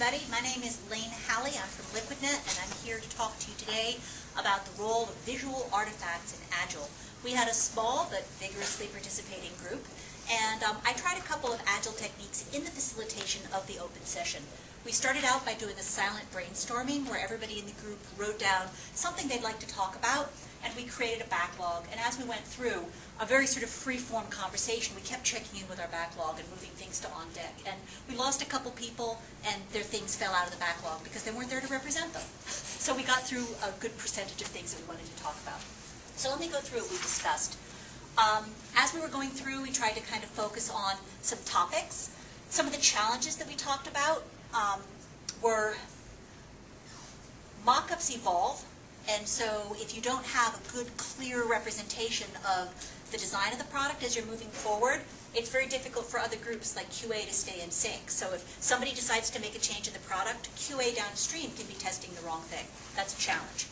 everybody. My name is Halley. I'm from LiquidNet, and I'm here to talk to you today about the role of visual artifacts in Agile. We had a small but vigorously participating group, and I tried a couple of Agile techniques in the facilitation of the open session. We started out by doing a silent brainstorming where everybody in the group wrote down something they'd like to talk about, and we created a backlog. And as we went through a very sort of free-form conversation, we kept checking in with our backlog and moving things to on deck. And we lost a couple people, and their things fell out of the backlog because they weren't there to represent them. So we got through a good percentage of things that we wanted to talk about. So let me go through what we discussed. As we were going through, we tried to kind of focus on some topics. Some of the challenges that we talked about were mock-ups evolve, and so if you don't have a good, clear representation of the design of the product as you're moving forward, it's very difficult for other groups like QA to stay in sync. So if somebody decides to make a change in the product, QA downstream can be testing the wrong thing. That's a challenge.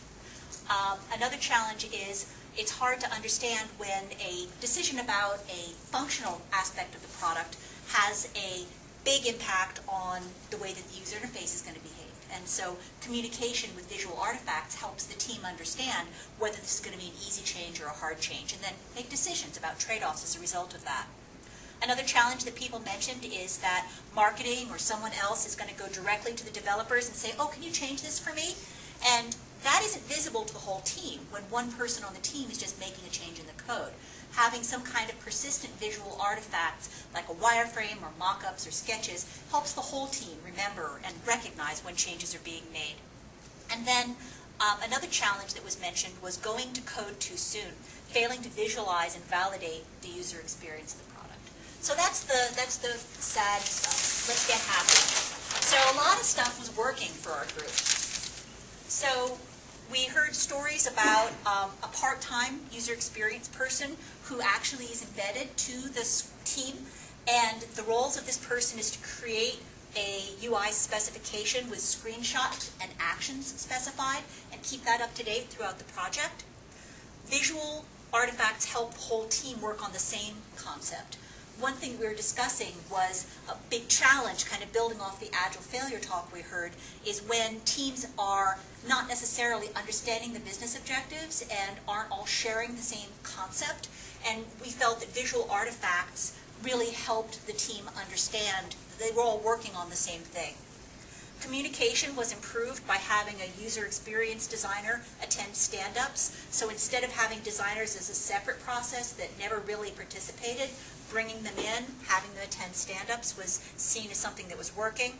Another challenge is it's hard to understand when a decision about a functional aspect of the product has a big impact on the way that the user interface is going to behave. And so communication with visual artifacts helps the team understand whether this is going to be an easy change or a hard change, and then make decisions about trade-offs as a result of that. Another challenge that people mentioned is that marketing or someone else is going to go directly to the developers and say, oh, can you change this for me? And that isn't visible to the whole team when one person on the team is just making a change in the code. Having some kind of persistent visual artifacts like a wireframe or mock-ups or sketches helps the whole team remember and recognize when changes are being made. And then another challenge that was mentioned was going to code too soon, failing to visualize and validate the user experience of the product. So that's the sad stuff. Let's get happy. So a lot of stuff was working for our group. So we heard stories about a part-time user experience person who actually is embedded to this team, and the roles of this person is to create a UI specification with screenshots and actions specified and keep that up to date throughout the project. Visual artifacts help the whole team work on the same concept. One thing we were discussing was a big challenge, kind of building off the Agile failure talk we heard, is when teams are not necessarily understanding the business objectives and aren't all sharing the same concept. And we felt that visual artifacts really helped the team understand that they were all working on the same thing. Communication was improved by having a user experience designer attend stand-ups. So instead of having designers as a separate process that never really participated, bringing them in, having them attend stand-ups was seen as something that was working.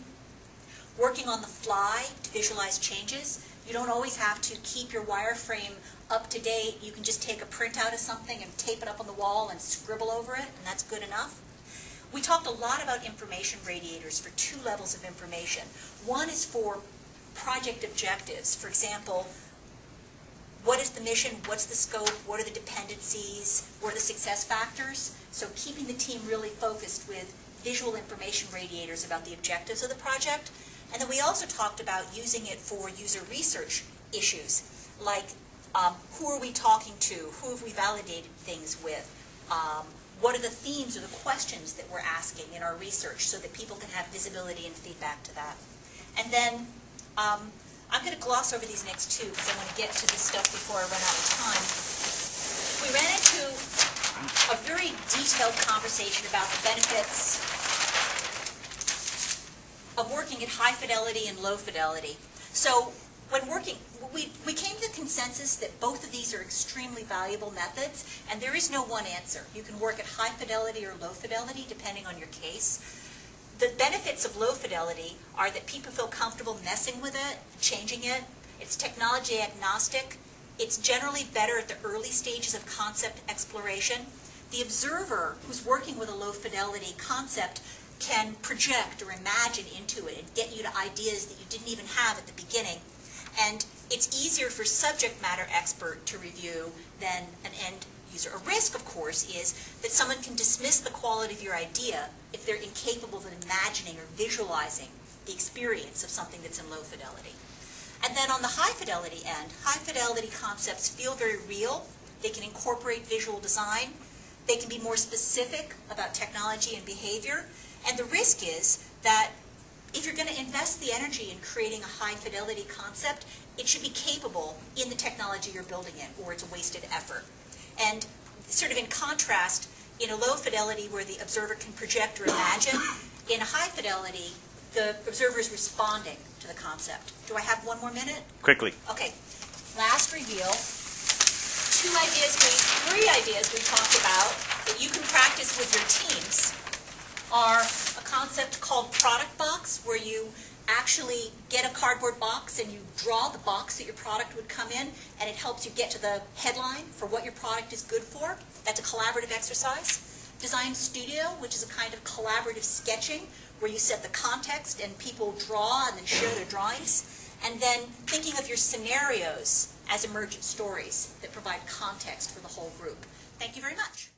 Working on the fly to visualize changes. You don't always have to keep your wireframe up to date. You can just take a printout of something and tape it up on the wall and scribble over it, and that's good enough. We talked a lot about information radiators for two levels of information. One is for project objectives. For example, what is the mission? What's the scope? What are the dependencies? What are the success factors? So keeping the team really focused with visual information radiators about the objectives of the project. And then we also talked about using it for user research issues, like who are we talking to? Who have we validated things with? What are the themes or the questions that we're asking in our research so that people can have visibility and feedback to that? And then I'm going to gloss over these next two because I want to get to this stuff before I run out of time. We ran into a very detailed conversation about the benefits of working at high fidelity and low fidelity. So when working, we came to the consensus that both of these are extremely valuable methods, and there is no one answer. You can work at high fidelity or low fidelity depending on your case. The benefits of low fidelity are that people feel comfortable messing with it, changing it. It's technology agnostic. It's generally better at the early stages of concept exploration. The observer who's working with a low fidelity concept can project or imagine into it and get you to ideas that you didn't even have at the beginning. And it's easier for subject matter expert to review than an end user. A risk, of course, is that someone can dismiss the quality of your idea if they're incapable of imagining or visualizing the experience of something that's in low fidelity. And then on the high fidelity end, high fidelity concepts feel very real. They can incorporate visual design. They can be more specific about technology and behavior. And the risk is that if you're going to invest the energy in creating a high fidelity concept, it should be capable in the technology you're building in, or it's a wasted effort. And sort of in contrast, in a low fidelity where the observer can project or imagine, in a high fidelity, the observer is responding to the concept. Do I have one more minute? Quickly. Okay. Last reveal. Three ideas we talked about that you can practice with your teams are a concept called product box, where you actually get a cardboard box and you draw the box that your product would come in, and it helps you get to the headline for what your product is good for. That's a collaborative exercise. Design studio, which is a kind of collaborative sketching, where you set the context and people draw and then share their drawings. And then thinking of your scenarios as emergent stories that provide context for the whole group. Thank you very much.